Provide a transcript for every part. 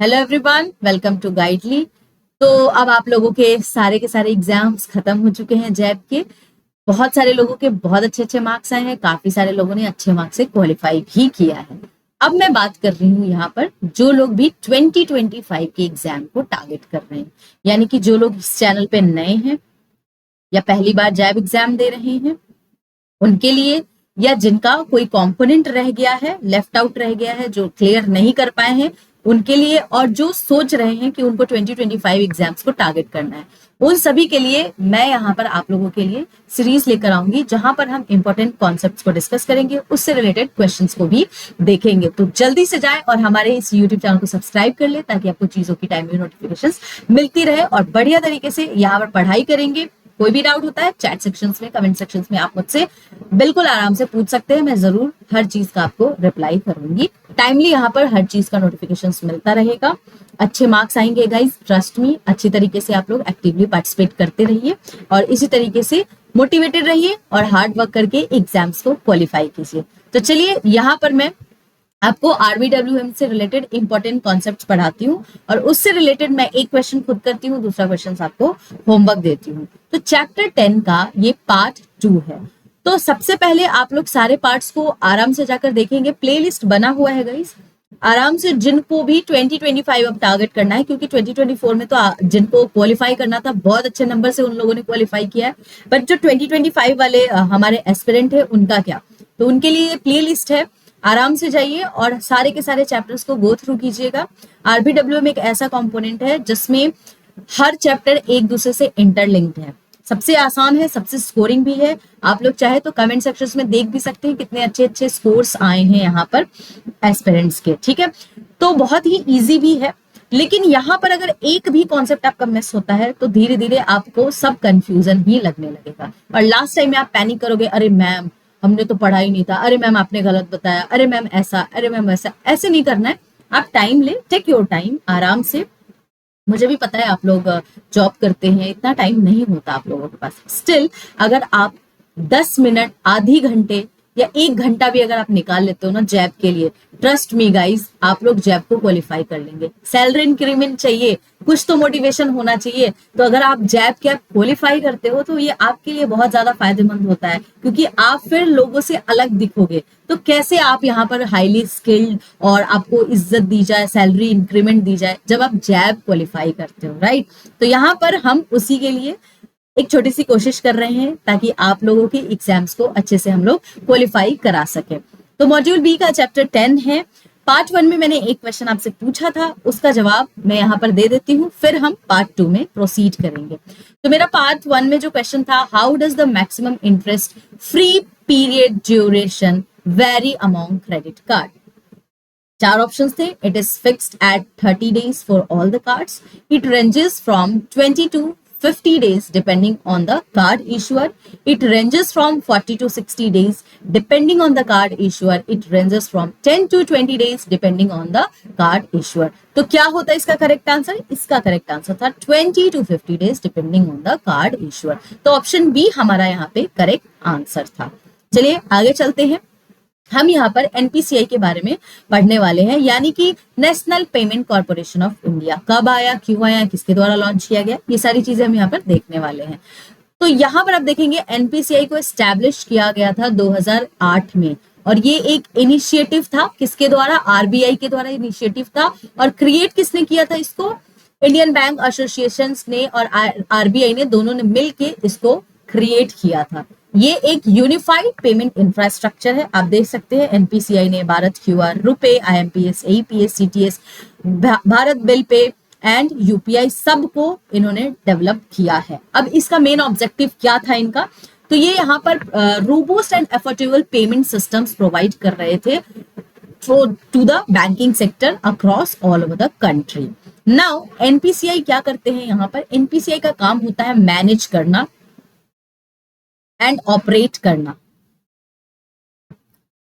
Hello everyone, welcome to Guidely. तो अब आप लोगों के सारे एग्जाम्स खत्म हो चुके हैं जैब के। बहुत सारे लोगों के बहुत अच्छे अच्छे मार्क्स आए हैं, काफी सारे लोगों ने अच्छे मार्क्स से क्वालिफाई भी किया है। अब मैं बात कर रही हूँ यहाँ पर जो लोग भी 2025 के एग्जाम को टारगेट कर रहे हैं, यानी कि जो लोग इस चैनल पे नए हैं या पहली बार जैब एग्जाम दे रहे हैं उनके लिए, या जिनका कोई कंपोनेंट रह गया है, लेफ्ट आउट रह गया है, जो क्लियर नहीं कर पाए हैं उनके लिए, और जो सोच रहे हैं कि उनको 2025 एग्जाम्स को टारगेट करना है, उन सभी के लिए मैं यहाँ पर आप लोगों के लिए सीरीज लेकर आऊंगी जहां पर हम इंपॉर्टेंट कॉन्सेप्ट्स को डिस्कस करेंगे, उससे रिलेटेड क्वेश्चंस को भी देखेंगे। तो जल्दी से जाएं और हमारे इस यूट्यूब चैनल को सब्सक्राइब कर ले ताकि आपको चीजों की टाइमली नोटिफिकेशंस मिलती रहे और बढ़िया तरीके से यहाँ पर पढ़ाई करेंगे। कोई भी डाउट होता है चैट सेक्शंस में, कमेंट सेक्शंस में आप मुझसे बिल्कुल आराम से पूछ सकते हैं। मैं जरूर हर चीज का आपको रिप्लाई करूंगी। टाइमली यहाँ पर हर चीज का नोटिफिकेशंस मिलता रहेगा। अच्छे मार्क्स आएंगे गाइस, ट्रस्ट मी। अच्छी तरीके से आप लोग एक्टिवली पार्टिसिपेट करते रहिए और इसी तरीके से मोटिवेटेड रहिए और हार्ड वर्क करके एग्जाम्स को क्वालिफाई कीजिए। तो चलिए यहाँ पर मैं आपको आरबीडब्ल्यूएम से रिलेटेड इंपॉर्टेंट कॉन्सेप्ट्स पढ़ाती हूँ और उससे रिलेटेड मैं एक क्वेश्चन खुद करती हूँ, दूसरा क्वेश्चन आपको होमवर्क देती हूँ। तो चैप्टर 10 का ये पार्ट 2 है। तो सबसे पहले आप लोग सारे पार्ट्स को आराम से जाकर देखेंगे, प्लेलिस्ट बना हुआ है गाइस। आराम से जिनको भी 2025 अब टारगेट करना है, क्योंकि 2024 में तो जिनको क्वालिफाई करना था बहुत अच्छे नंबर से उन लोगों ने क्वालिफाई किया है, बट जो 2025 वाले हमारे एस्पिरेंट है उनका क्या, तो उनके लिए प्ले लिस्ट है। आराम से जाइए और सारे के सारे चैप्टर्स को गो थ्रू कीजिएगा। आरबीडब्ल्यू में एक ऐसा कंपोनेंट है जिसमें हर चैप्टर एक दूसरे से इंटरलिंक्ड है, सबसे आसान है, सबसे स्कोरिंग भी है। आप लोग चाहे तो कमेंट सेक्शन में देख भी सकते हैं कितने अच्छे अच्छे स्कोर्स आए हैं यहाँ पर एस्पिरेंट्स के, ठीक है। तो बहुत ही इजी भी है, लेकिन यहाँ पर अगर एक भी कॉन्सेप्ट आपका मिस होता है तो धीरे धीरे आपको सब कंफ्यूजन ही लगने लगेगा और लास्ट टाइम में आप पैनिक करोगे, अरे मैम हमने तो पढ़ा ही नहीं था, अरे मैम आपने गलत बताया, अरे मैम ऐसा, अरे मैम वैसा। ऐसे नहीं करना है। आप टाइम ले, टेक योर टाइम, आराम से। मुझे भी पता है आप लोग जॉब करते हैं, इतना टाइम नहीं होता आप लोगों के पास। स्टिल अगर आप 10 मिनट, आधी घंटे या 1 घंटा भी अगर आप निकाल लेते हो ना जैब के लिए, ट्रस्ट मी गाइस, आप लोग जैब को क्वालिफाई कर लेंगे। सैलरी इंक्रीमेंट चाहिए, कुछ तो मोटिवेशन होना चाहिए। तो अगर आप जैब के क्वालिफाई करते हो तो ये आपके लिए बहुत ज्यादा फायदेमंद होता है, क्योंकि आप फिर लोगों से अलग दिखोगे। तो कैसे आप यहाँ पर हाईली स्किल्ड और आपको इज्जत दी जाए, सैलरी इंक्रीमेंट दी जाए, जब आप जैब क्वालिफाई करते हो, राइट। तो यहाँ पर हम उसी के लिए एक छोटी सी कोशिश कर रहे हैं ताकि आप लोगों के एग्जाम्स को अच्छे से हम लोग क्वालिफाई करा सके। तो मॉड्यूल बी का चैप्टर 10 है। पार्ट 1 में मैंने एक क्वेश्चन आपसे पूछा था, उसका जवाब मैं यहाँ पर दे देती हूँ, फिर हम पार्ट 2 में प्रोसीड करेंगे। तो मेरा पार्ट 1 में जो क्वेश्चन था, how does the maximum interest free period duration vary among credit card. 4 options थे। It is fixed at 30 days for all the cards, it ranges from 20 to 50 days depending on the card issuer, it ranges from 40 to 60 days depending on the card issuer, it ranges from 10 to 20 days depending on the card issuer। तो क्या होता है इसका correct answer? इसका correct answer था 20 to 50 days depending on the card issuer। तो option B हमारा यहाँ पे करेक्ट आंसर था। चलिए आगे चलते हैं। हम यहाँ पर एनपीसीआई के बारे में पढ़ने वाले हैं, यानी कि national payment corporation of India. कब आया, क्यों आया, किसके द्वारा लॉन्च किया गया, ये सारी चीजें हम यहाँ पर देखने वाले हैं। तो यहाँ पर आप देखेंगे एनपीसीआई को एस्टैब्लिश किया गया था 2008 में, और ये एक इनिशिएटिव था, किसके द्वारा? आरबीआई के द्वारा इनिशिएटिव था। और क्रिएट किसने किया था इसको? इंडियन बैंक एसोसिएशन ने और आरबीआई ने, दोनों ने मिलकर इसको क्रिएट किया था। ये एक यूनिफाइड पेमेंट इंफ्रास्ट्रक्चर है। आप देख सकते हैं एनपीसीआई ने Bharat QR, RuPay, IMPS, AEPS, CTS, Bharat bill pay and UPI, सबको इन्होंने डेवलप किया है। अब इसका मेन ऑब्जेक्टिव क्या था इनका? तो ये यहाँ पर robust and affordable payment systems provide कर रहे थे to the banking sector across all over the country. Now NPCI क्या करते हैं? यहाँ पर एनपीसीआई का काम होता है मैनेज करना एंड ऑपरेट करना।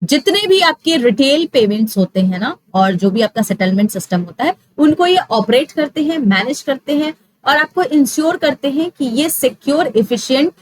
जितने भी आपके रिटेल पेमेंट्स होते हैं ना, और जो भी आपका सेटलमेंट सिस्टम होता है, उनको ये ऑपरेट करते हैं, मैनेज करते हैं और आपको इंश्योर करते हैं कि ये secure, efficient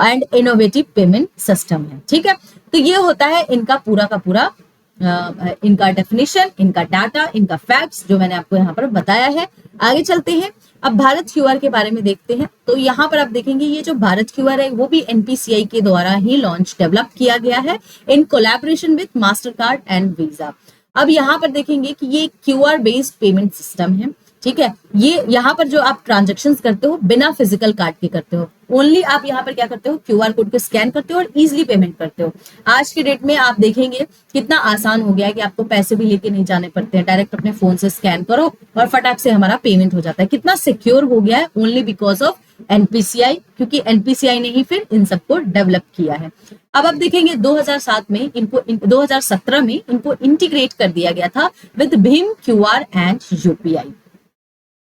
and innovative payment system है, ठीक है। तो ये होता है इनका पूरा का पूरा इनका डेफिनेशन, इनका डाटा, इनका फैक्ट्स जो मैंने आपको यहाँ पर बताया है। आगे चलते हैं, अब भारत क्यूआर के बारे में देखते हैं। तो यहाँ पर आप देखेंगे ये जो भारत क्यूआर है वो भी एनपीसीआई के द्वारा ही लॉन्च डेवलप किया गया है in collaboration with master card and visa. अब यहाँ पर देखेंगे कि ये क्यूआर बेस्ड पेमेंट सिस्टम है, ठीक है। ये यहाँ पर जो आप ट्रांजेक्शन्स करते हो बिना फिजिकल कार्ड के करते हो, ओनली आप यहाँ पर क्या करते हो, क्यूआर कोड को स्कैन करते हो और इजिली पेमेंट करते हो। आज के डेट में आप देखेंगे कितना आसान हो गया है कि आपको पैसे भी लेके नहीं जाने पड़ते हैं, डायरेक्ट अपने फोन से स्कैन करो और फटाक से हमारा पेमेंट हो जाता है। कितना सिक्योर हो गया है, ओनली बिकॉज ऑफ एनपीसीआई, क्योंकि एनपीसीआई ने ही फिर इन सबको डेवलप किया है। अब आप देखेंगे 2007 में इनको 2017 में इनको इंटीग्रेट कर दिया गया था with Bhim QR and UPI.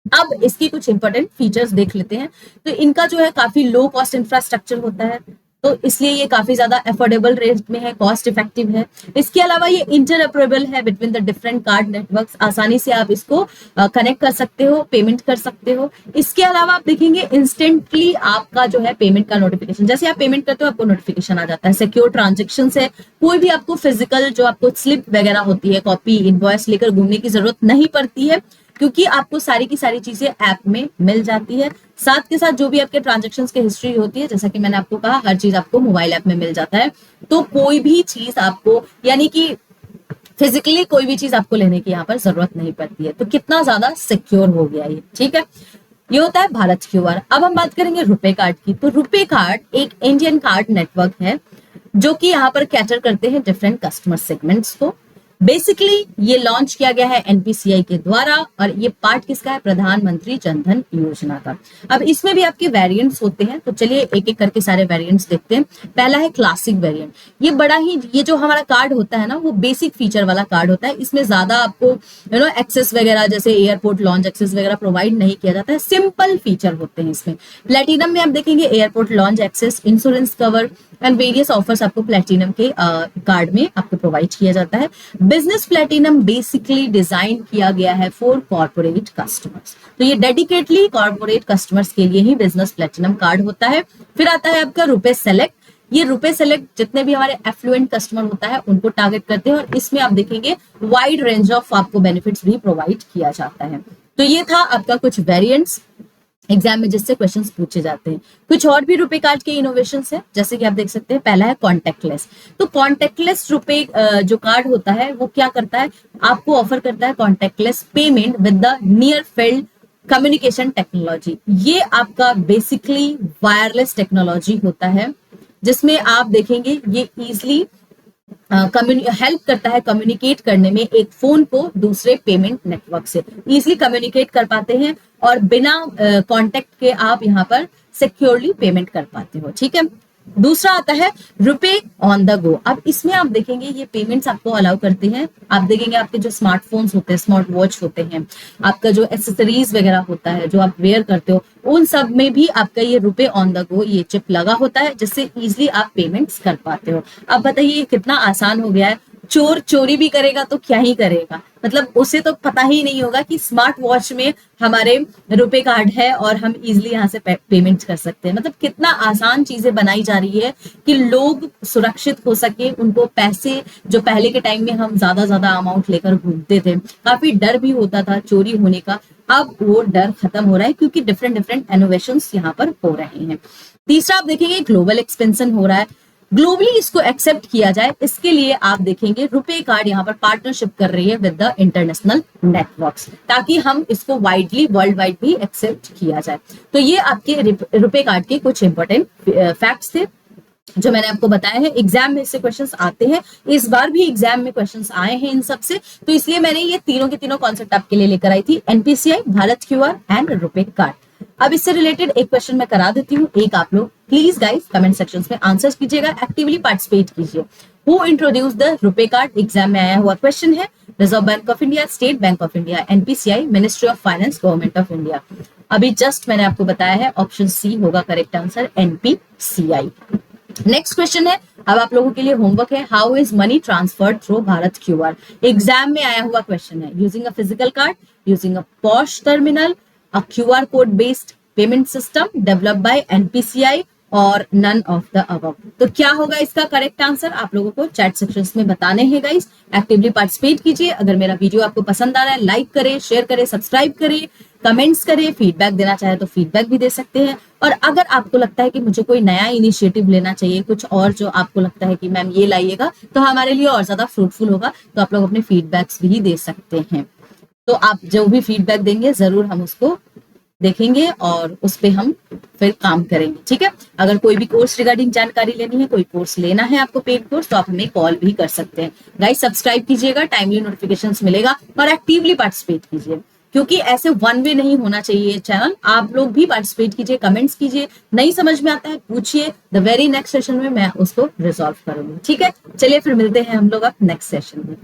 अब इसकी कुछ इंपॉर्टेंट फीचर्स देख लेते हैं। तो इनका जो है काफी लो कॉस्ट इंफ्रास्ट्रक्चर होता है, तो इसलिए ये काफी ज्यादा अफोर्डेबल रेट में है, कॉस्ट इफेक्टिव है। इसके अलावा ये इंटरऑपरेबल है between the different card networks, आसानी से आप इसको कनेक्ट कर सकते हो, पेमेंट कर सकते हो। इसके अलावा आप देखेंगे इंस्टेंटली आपका जो है पेमेंट का नोटिफिकेशन, जैसे आप पेमेंट करते हो आपको नोटिफिकेशन आ जाता है। सिक्योर ट्रांजेक्शन है, कोई भी आपको फिजिकल जो आपको स्लिप वगैरह होती है, कॉपी, इनवॉइस लेकर घूमने की जरूरत नहीं पड़ती है, क्योंकि आपको सारी की सारी चीजें ऐप में मिल जाती है। साथ के साथ जो भी आपके ट्रांजैक्शंस की हिस्ट्री होती है, जैसा कि मैंने आपको कहा, हर चीज आपको मोबाइल ऐप में मिल जाता है। तो कोई भी चीज आपको, यानी कि फिजिकली कोई भी चीज आपको लेने की यहाँ पर जरूरत नहीं पड़ती है। तो कितना ज्यादा सिक्योर हो गया ये, ठीक है। ये होता है भारत क्यूआर। अब हम बात करेंगे रुपे कार्ड की। तो रुपे कार्ड एक इंडियन कार्ड नेटवर्क है जो कि यहाँ पर कैटर करते हैं डिफरेंट कस्टमर सेगमेंट्स को। बेसिकली ये लॉन्च किया गया है एनपीसीआई के द्वारा और ये पार्ट किसका है, प्रधानमंत्री जनधन योजना का। अब इसमें भी आपके वेरिएंट्स होते हैं, तो चलिए एक एक करके सारे वेरिएंट्स देखते हैं। पहला है क्लासिक वेरिएंट। ये बड़ा ही, ये जो हमारा कार्ड होता है ना, वो बेसिक फीचर वाला कार्ड होता है। इसमें ज्यादा आपको एक्सेस वगैरह, जैसे एयरपोर्ट लॉन्च एक्सेस वगैरह प्रोवाइड नहीं किया जाता है, सिंपल फीचर होते हैं इसमें। प्लेटिनम में आप देखेंगे airport lounge access, insurance cover and various offers आपको प्लेटिनम के कार्ड में आपको प्रोवाइड किया जाता है। बिजनेस प्लेटिनम बेसिकली डिजाइन किया गया है फॉर कॉर्पोरेट कस्टमर्स, तो ये डेडिकेटली कॉर्पोरेट कस्टमर्स के लिए ही बिजनेस प्लेटिनम कार्ड होता है। फिर आता है आपका रुपे सेलेक्ट। ये रुपे सेलेक्ट जितने भी हमारे एफ्लुएंट कस्टमर होता है उनको टारगेट करते हैं और इसमें आप देखेंगे वाइड रेंज ऑफ आपको बेनिफिट्स भी प्रोवाइड किया जाता है। तो ये था आपका कुछ वेरिएंट्स एग्जाम में जिससे क्वेश्चंस पूछे जाते हैं। कुछ और भी रुपे कार्ड के इनोवेशंस है, जैसे कि आप देख सकते हैं। पहला है कॉन्टेक्टलेस। तो कॉन्टेक्टलेस रुपे जो कार्ड होता है वो क्या करता है, आपको ऑफर करता है contact lens payment with the near field communication technology. ये आपका बेसिकली वायरलेस टेक्नोलॉजी होता है, जिसमें आप देखेंगे ये इजिली हेल्प करता है कम्युनिकेट करने में। एक फोन को दूसरे पेमेंट नेटवर्क से इजिली कम्युनिकेट कर पाते हैं और बिना कांटेक्ट के आप यहाँ पर सिक्योरली पेमेंट कर पाते हो, ठीक है। दूसरा आता है रुपे ऑन द गो। अब इसमें आप देखेंगे ये पेमेंट्स आपको अलाउ करते हैं। आप देखेंगे आपके जो स्मार्टफोन्स होते हैं, स्मार्ट वॉच होते हैं, आपका जो एक्सेसरीज वगैरह होता है जो आप वेयर करते हो, उन सब में भी आपका ये रुपे ऑन द गो ये चिप लगा होता है, जिससे इजिली आप पेमेंट्स कर पाते हो। अब बताइए कितना आसान हो गया है। चोर चोरी भी करेगा तो क्या ही करेगा, मतलब उसे तो पता ही नहीं होगा कि स्मार्ट वॉच में हमारे रुपे कार्ड है और हम इजिली यहाँ से पेमेंट कर सकते हैं। मतलब कितना आसान चीजें बनाई जा रही है कि लोग सुरक्षित हो सके। उनको पैसे, जो पहले के टाइम में हम ज्यादा अमाउंट लेकर घूमते थे, काफी डर भी होता था चोरी होने का, अब वो डर खत्म हो रहा है क्योंकि डिफरेंट इनोवेशंस यहाँ पर हो रहे हैं। तीसरा आप देखेंगे ग्लोबल एक्सपेंशन हो रहा है। ग्लोबली इसको एक्सेप्ट किया जाए, इसके लिए आप देखेंगे रुपे कार्ड यहाँ पर पार्टनरशिप कर रही है विद द इंटरनेशनल नेटवर्क्स, ताकि हम इसको वाइडली वर्ल्ड वाइड भी एक्सेप्ट किया जाए। तो ये आपके रुपे कार्ड के कुछ इंपॉर्टेंट फैक्ट्स थे जो मैंने आपको बताया है। एग्जाम में इससे क्वेश्चंस आते हैं, इस बार भी एग्जाम में क्वेश्चंस आए हैं इन सब से, तो इसलिए मैंने ये तीनों के तीनों कॉन्सेप्ट आपके लिए लेकर आई थी, NPCI, Bharat QR and RuPay card. अब इससे रिलेटेड एक क्वेश्चन मैं करा देती हूँ, एक आप लोग प्लीज गाइस कमेंट सेक्शन में आंसर कीजिएगा, एक्टिवली पार्टिसिपेट कीजिए। Who introduce the RuPay card, exam में आया हुआ क्वेश्चन है। Reserve bank of India, state bank of India, NPCI, ministry of finance, government of India. अभी जस्ट मैंने आपको बताया है, ऑप्शन सी होगा correct answer, NPCI. Next question है, अब आप लोगों के लिए होमवर्क है, how is money transferred through Bharat QR. Exam में आया हुआ क्वेश्चन है, using a physical card, using a posh terminal, a QR code based payment system developed by NPCI और नन ऑफ द अबव। तो क्या होगा इसका करेक्ट आंसर, आप लोगों को चैट सेक्शंस में बताने हैं गाइस। एक्टिवली पार्टिसिपेट कीजिए। अगर मेरा वीडियो आपको पसंद आ रहा है, लाइक करें, शेयर करें, सब्सक्राइब करें, कमेंट्स करें, फीडबैक देना चाहे तो फीडबैक भी दे सकते हैं। और अगर आपको लगता है कि मुझे कोई नया इनिशिएटिव लेना चाहिए, कुछ और जो आपको लगता है कि मैम ये लाइएगा तो हमारे लिए और ज्यादा फ्रूटफुल होगा, तो आप लोग अपने फीडबैक्स भी दे सकते हैं। तो आप जो भी फीडबैक देंगे जरूर हम उसको देखेंगे और उस पे हम फिर काम करेंगे, ठीक है। अगर कोई भी कोर्स रिगार्डिंग जानकारी लेनी है, कोई कोर्स लेना है आपको, पेड कोर्स, तो आप हमें कॉल भी कर सकते हैं। गाइस सब्सक्राइब कीजिएगा, टाइमली नोटिफिकेशंस मिलेगा और एक्टिवली पार्टिसिपेट कीजिए, क्योंकि ऐसे वन वे नहीं होना चाहिए चैनल। आप लोग भी पार्टिसिपेट कीजिए, कमेंट्स कीजिए, नहीं समझ में आता है पूछिए, द वेरी नेक्स्ट सेशन में मैं उसको रिजॉल्व करूंगी, ठीक है। चलिए फिर मिलते हैं हम लोग अब नेक्स्ट सेशन में।